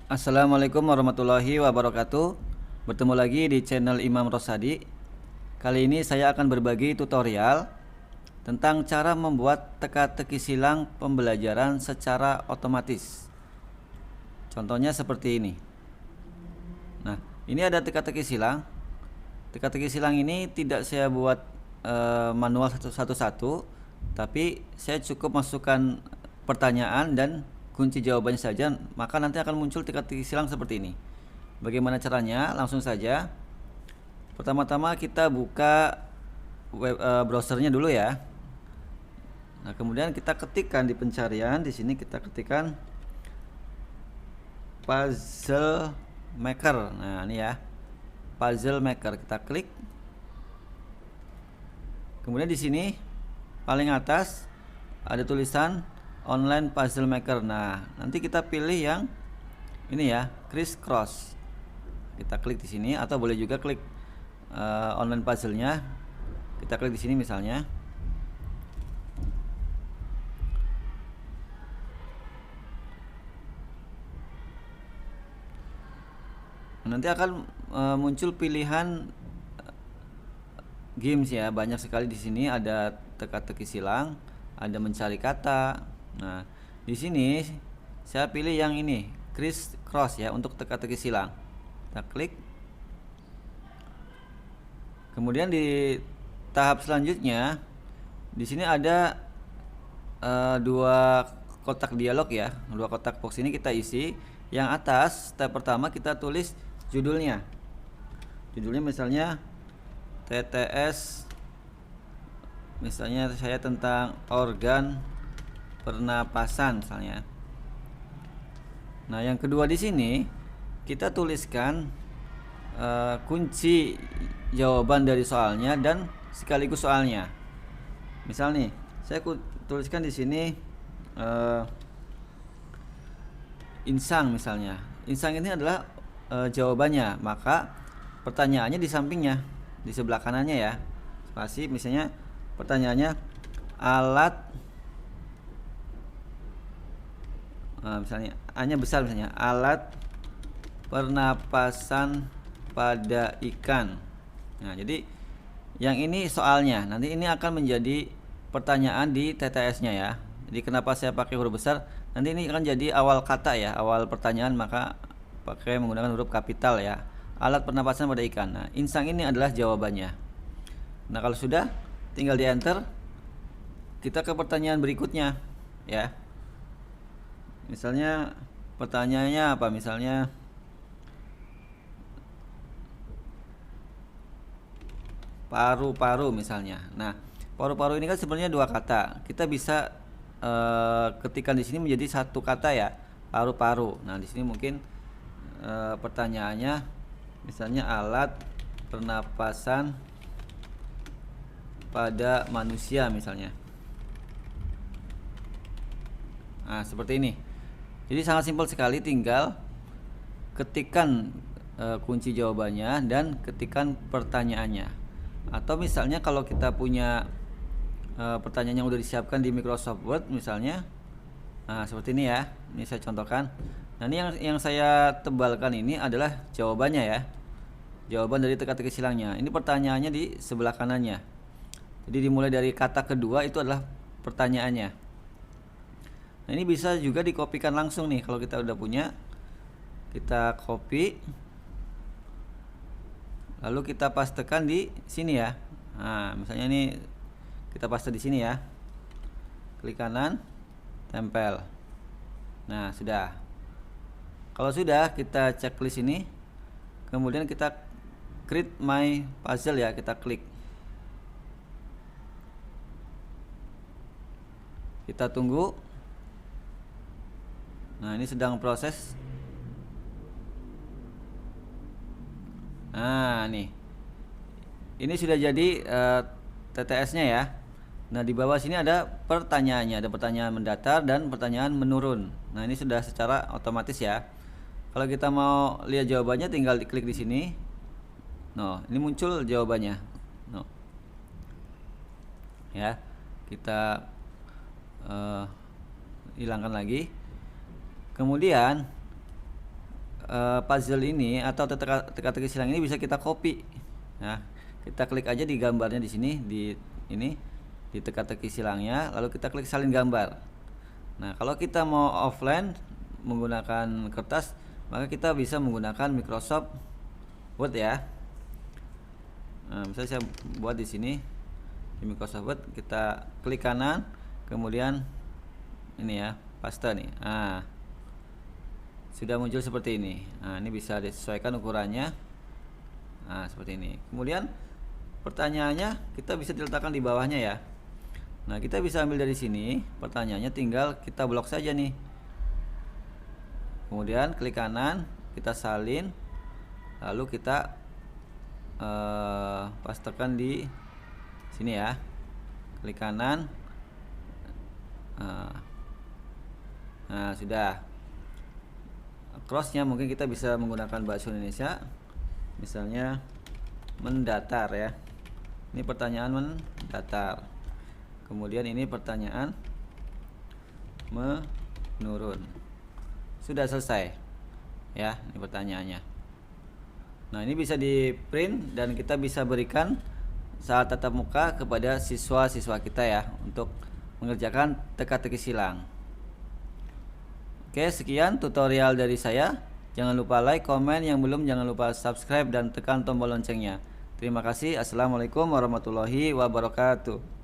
Assalamualaikum warahmatullahi wabarakatuh. Bertemu lagi di channel Imam Rosadi. Kali ini saya akan berbagi tutorial tentang cara membuat teka-teki silang pembelajaran secara otomatis. Contohnya seperti ini. Nah, ini ada teka-teki silang. Teka-teki silang ini tidak saya buat manual satu-satu, tapi saya cukup masukkan pertanyaan dan kunci jawabannya saja, maka nanti akan muncul teka-teki silang seperti ini. Bagaimana caranya? Langsung saja. Pertama-tama kita buka browsernya dulu ya. Nah, kemudian kita ketikkan di pencarian, di sini kita ketikkan puzzle maker. Nah, ini ya. Puzzle maker, kita klik. Kemudian di sini paling atas ada tulisan online puzzle maker. Nah, nanti kita pilih yang ini ya, crisscross. Kita klik di sini atau boleh juga klik online puzzle-nya. Kita klik di sini misalnya. Nanti akan muncul pilihan games ya, banyak sekali di sini, ada teka-teki silang, ada mencari kata. Nah, di sini saya pilih yang ini, crisscross ya, untuk teka-teki silang. Kita klik. Kemudian di tahap selanjutnya, di sini ada dua kotak dialog ya, dua kotak box ini kita isi. Yang atas, step pertama kita tulis judulnya. Judulnya misalnya TTS, misalnya saya tentang organ pernapasan misalnya. Nah, yang kedua di sini kita tuliskan kunci jawaban dari soalnya dan sekaligus soalnya. Misal nih, saya tuliskan di sini insang misalnya. Insang ini adalah jawabannya, maka pertanyaannya di sampingnya, di sebelah kanannya ya, spasi. Misalnya pertanyaannya alat, misalnya A-nya besar, misalnya alat pernapasan pada ikan. Nah, jadi yang ini soalnya, nanti ini akan menjadi pertanyaan di TTS-nya ya. Jadi kenapa saya pakai huruf besar? Nanti ini akan jadi awal kata ya, awal pertanyaan, maka pakai menggunakan huruf kapital ya. Alat pernapasan pada ikan. Nah, insang ini adalah jawabannya. Nah, kalau sudah, tinggal di enter. Kita ke pertanyaan berikutnya ya. Misalnya pertanyaannya apa? Misalnya paru-paru misalnya. Nah, paru-paru ini kan sebenarnya dua kata. Kita bisa ketikkan di sini menjadi satu kata ya, paru-paru. Nah, di sini mungkin pertanyaannya misalnya alat pernapasan pada manusia misalnya. Nah, seperti ini. Jadi sangat simpel sekali, tinggal ketikkan kunci jawabannya dan ketikkan pertanyaannya. Atau misalnya kalau kita punya pertanyaan yang udah disiapkan di Microsoft Word misalnya, nah seperti ini ya, ini saya contohkan. Nah, ini yang saya tebalkan ini adalah jawabannya ya, jawaban dari teka-teki silangnya. Ini pertanyaannya di sebelah kanannya, jadi dimulai dari kata kedua itu adalah pertanyaannya. Nah, ini bisa juga dikopikan langsung nih, kalau kita udah punya, kita copy lalu kita pastekan di sini ya. Nah, misalnya ini kita paste di sini ya, klik kanan, tempel. Nah, sudah. Kalau sudah, kita checklist ini, kemudian kita create my puzzle ya, kita klik. Kita tunggu. Nah, ini sedang proses. Nah, nih. Ini sudah jadi TTS-nya ya. Nah, di bawah sini ada pertanyaannya, ada pertanyaan mendatar dan pertanyaan menurun. Nah, ini sudah secara otomatis ya. Kalau kita mau lihat jawabannya, tinggal diklik di sini. Nah, ini muncul jawabannya. Nah, ya, kita hilangkan lagi. Kemudian puzzle ini atau teka-teki silang ini bisa kita copy. Nah, kita klik aja di gambarnya di sini, di teka-teki silangnya, lalu kita klik salin gambar. Nah, kalau kita mau offline menggunakan kertas, maka kita bisa menggunakan Microsoft Word ya. Nah, misalnya saya buat di sini di Microsoft Word, kita klik kanan, kemudian ini ya, paste nih. Nah, sudah muncul seperti ini. Nah, ini bisa disesuaikan ukurannya. Nah, seperti ini. Kemudian pertanyaannya kita bisa diletakkan di bawahnya ya. Nah, kita bisa ambil dari sini. Pertanyaannya tinggal kita blok saja nih. Kemudian klik kanan, kita salin, lalu kita pastekan di sini ya. Klik kanan. Nah, sudah. Crossnya mungkin kita bisa menggunakan bahasa Indonesia, misalnya mendatar ya. Ini pertanyaan mendatar, kemudian ini pertanyaan menurun. Sudah selesai ya, ini pertanyaannya. Nah, ini bisa di print dan kita bisa berikan saat tatap muka kepada siswa-siswa kita ya, untuk mengerjakan teka-teki silang. Oke, sekian tutorial dari saya. Jangan lupa like, komen, yang belum jangan lupa subscribe dan tekan tombol loncengnya. Terima kasih. Assalamualaikum warahmatullahi wabarakatuh.